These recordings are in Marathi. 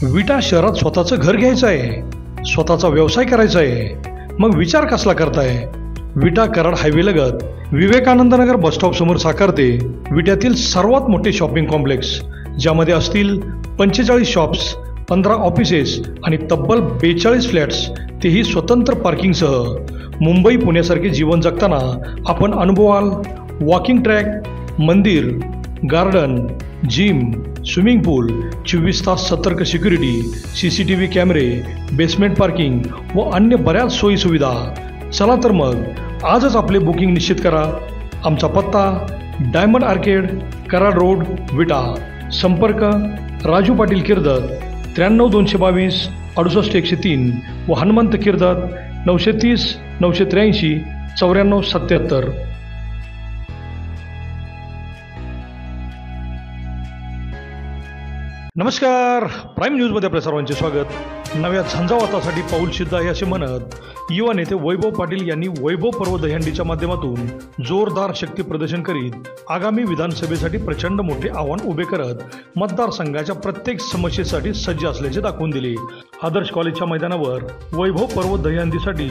विटा शहरात स्वतःचं घर घ्यायचं आहे, स्वतःचा व्यवसाय करायचा आहे, मग विचार कसला करताय? विटा कराड हायवे लगत विवेकानंद नगर बसस्टॉप समोर साकारते विट्यातील सर्वात मोठे शॉपिंग कॉम्प्लेक्स, ज्यामध्ये असतील 45 शॉप्स, 15 ऑफिसेस आणि तब्बल 42 फ्लॅट्स, तेही स्वतंत्र पार्किंगसह. मुंबई पुण्यासारखे जीवन जगताना आपण अनुभवाल वॉकिंग ट्रॅक, मंदिर, गार्डन, जिम, स्विमिंग पूल, 24 तास सतर्क सिक्युरिटी, CCTV कॅमेरे, बेसमेंट पार्किंग व अन्य बऱ्याच सोयीसुविधा. चला तर मग आजच आपले बुकिंग निश्चित करा. आमचा पत्ता डायमंड आर्केड, कराड रोड, विटा. संपर्क राजू पाटील किर्दत 93 222 68 103 व हनुमंत किर्दत 930 983 94 77. नमस्कार, प्राईम न्यूजमध्ये आपल्या सर्वांचे स्वागत. नव्या झंझावातासाठी पाऊल सिद्ध आहे असे म्हणत युवा नेते वैभव पाटील यांनी वैभव पर्व दहीहंडीच्या माध्यमातून जोरदार शक्ती प्रदर्शन करीत आगामी विधानसभेसाठी प्रचंड मोठे आव्हान उभे करत मतदारसंघाच्या प्रत्येक समस्येसाठी सज्ज असल्याचे दाखवून दिले. आदर्श कॉलेजच्या मैदानावर वैभव पर्व दहीहंडीसाठी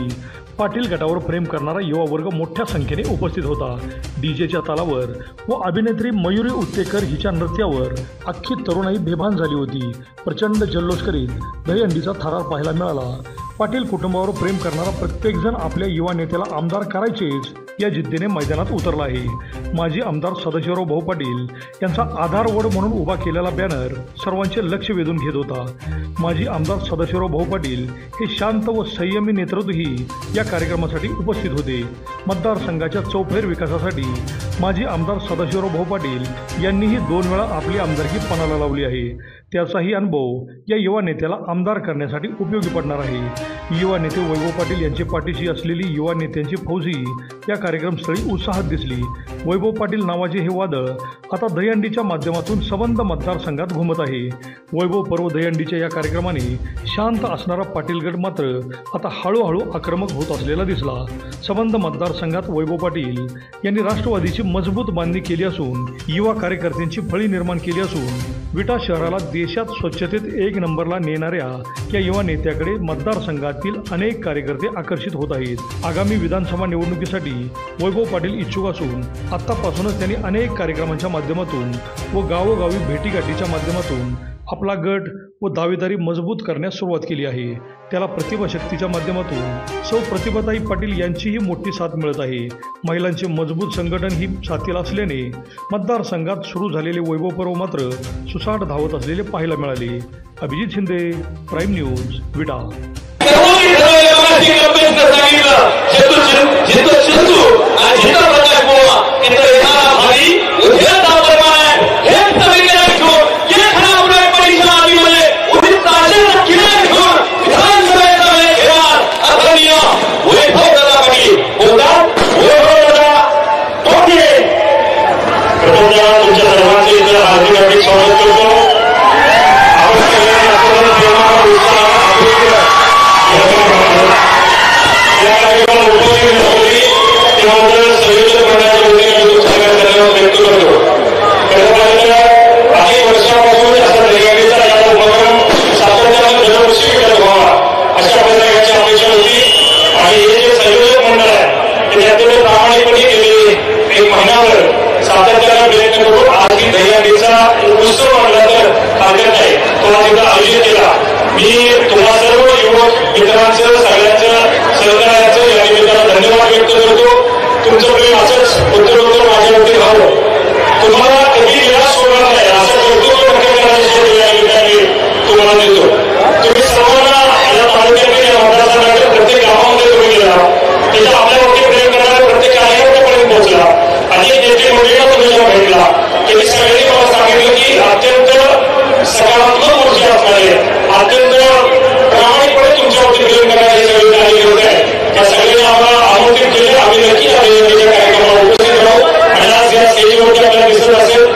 पाटील गटावर प्रेम करणारा युवा वर्ग मोठ्या संख्येने उपस्थित होता. डीजेच्या तालावर व अभिनेत्री मयुरी उत्तेकर हिच्या नृत्यावर अख्खी तरुणाई बेभान झाली होती. प्रचंड जल्लोष करीत दहीहंडीचा थरार पाहायला मिळाला. पाटील कुटुंबावर प्रेम करणारा प्रत्येकजण आपल्या युवा नेत्याला आमदार करायचेच या जिद्दीने मैदानात उतरला आहे. माजी आमदार सदाशिवराव भाऊ पाटील यांचा आधारवड म्हणून उभा केलेला बॅनर सर्वांचे लक्ष वेधून घेत होता. माजी आमदार सदाशिवराव भाऊ पाटील हे शांत व संयमी नेतृत्वही या कार्यक्रमासाठी उपस्थित होते. मतदारसंघाच्या चौफेर विकासासाठी माजी आमदार सदाशिवराव भाऊ पाटील यांनीही 2 वेळा आपली आमदारकी पणाला लावली आहे. त्याचाही अनुभव या युवा नेत्याला आमदार करण्यासाठी उपयोगी पडणार आहे. युवा नेते वैभव पाटील यांच्या पाठीशी असलेली युवा नेत्यांची फौजी या कार्यक्रमस्थळी उत्साहात दिसली. वैभव पाटील नावाचे हे वादळ आता दहीहंडीच्या माध्यमातून सबंध मतदारसंघात घुमत आहे. वैभव पर्व दहीहंडीच्या या कार्यक्रमाने शांत असणारा पाटील गट मात्र आता हळूहळू आक्रमक होत असलेला दिसला. सबंध मतदारसंघात वैभव पाटील यांनी राष्ट्रवादीची मजबूत बांधणी केली असून युवा कार्यकर्त्यांची फळी निर्माण केली असून विटा शहराला देशात स्वच्छतेत 1 नंबरला नेणाऱ्या या युवा नेत्याकडे मतदारसंघातील अनेक कार्यकर्ते आकर्षित होत आहेत. आगामी विधानसभा निवडणुकीसाठी वैभव पाटील इच्छुक असून आत्तापासूनच त्यांनी अनेक कार्यक्रमांच्या माध्यमातून व गावोगावी भेटीगाठीच्या माध्यमातून आपला गट व दावेदारी मजबूत करण्यास सुरुवात केली आहे. त्याला प्रतिभा शक्तीच्या माध्यमातून सौ प्रतिभाताई पाटील यांचीही मोठी साथ मिळत आहे. महिलांचे मजबूत संघटन ही साथीला असल्याने मतदारसंघात सुरू झालेले वैभव पर्व मात्र सुसाट धावत असलेले पाहायला मिळाले. अभिजित शिंदे, प्राईम न्यूज, विटा. मी तुम्हा सर्व युवक मित्रांचं सगळ्यांचं सहकार्याचं या निमित्तानं धन्यवाद व्यक्त करतो. तुमचं प्रेम असंच उत्तरोत्तर माझ्यावरती राहावं. तुम्हाला कधी निराश होणार नाही असं कर्तृत्व करण्याची या निमित्ताने तुम्हाला देतो. तुम्ही सर्वांना या तालुक्यातील या मतदारसंघाच्या प्रत्येक गावामध्ये तुम्ही गेला, त्याच्या आपल्यावरती प्रेम करणाऱ्या प्रत्येक कार्यकर्त्यापर्यंत पोहोचला. अनेक नेते मंडळींना तुम्ही जेव्हा भेटला त्यांनी सगळ्यांनी मला सांगितलं की अत्यंत सकारात्मक ऊर्जा असणारे, अत्यंत प्रामाणिकपणे तुमच्यावरती प्रेम करणारे सगळे कार्यकर्ते आहेत. त्या सगळ्यांनी आम्हाला आमंत्रित केले. आम्ही नक्की या कार्यक्रमाला उपस्थित राहू. आणि आज या स्टेजवरती आपल्याला दिसत असेल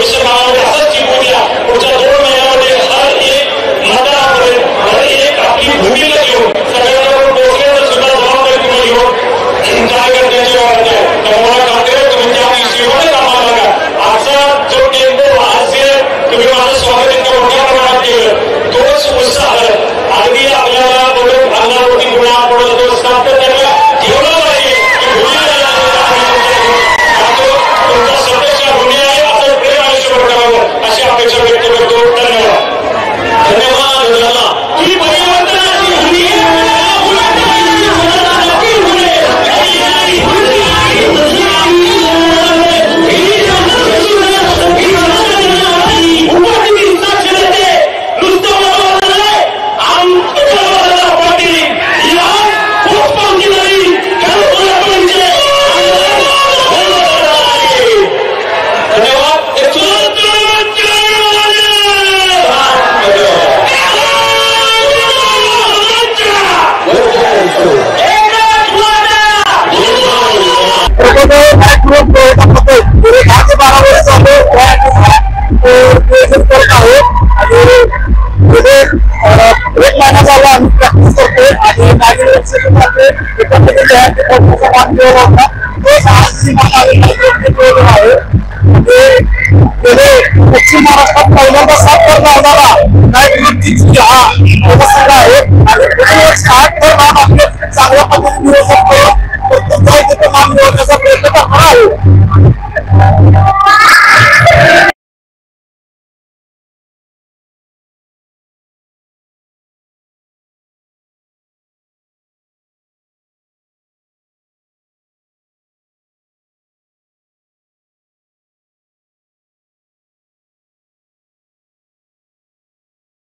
भविष्य काळामध्ये असंच टिकू द्या. पुढच्या 2 महिन्यामध्ये हर एक मतदारापर्यंत हर एक आपली भूमिका घेऊन सगळ्यांवर पोहोचण्याचं सुद्धा जबाबदारी तुम्ही घेऊन कार्यकर्त्यांची वाटते. मला खात्री आहे तुम्ही त्या दिवशीमध्ये कामाला लागा. आजचा जो टेम्पो आज जे तुम्ही माझं स्वागत इतकं मोठ्या प्रमाणात केलं तोच उत्साह अगदी आपल्याला बरोबर अंगावरती गुन्हा पडत तो असतात तर त्याला ठेवला पाहिजे की तुमचा सत्तेच्या भूमी आहे असं प्रेम आयुष्यभर करावं अशी अपेक्षा व्यक्त करतो. धन्यवाद. धन्यवाद. तुम्ही परिवर्तनाची भूमी एक महिना झाला आम्ही प्रॅक्टिस करतोय आणि मागील वर्षामध्ये पश्चिम महाराष्ट्रात पहिल्यांदा 7 टर्न लावणारा हा आहे आणि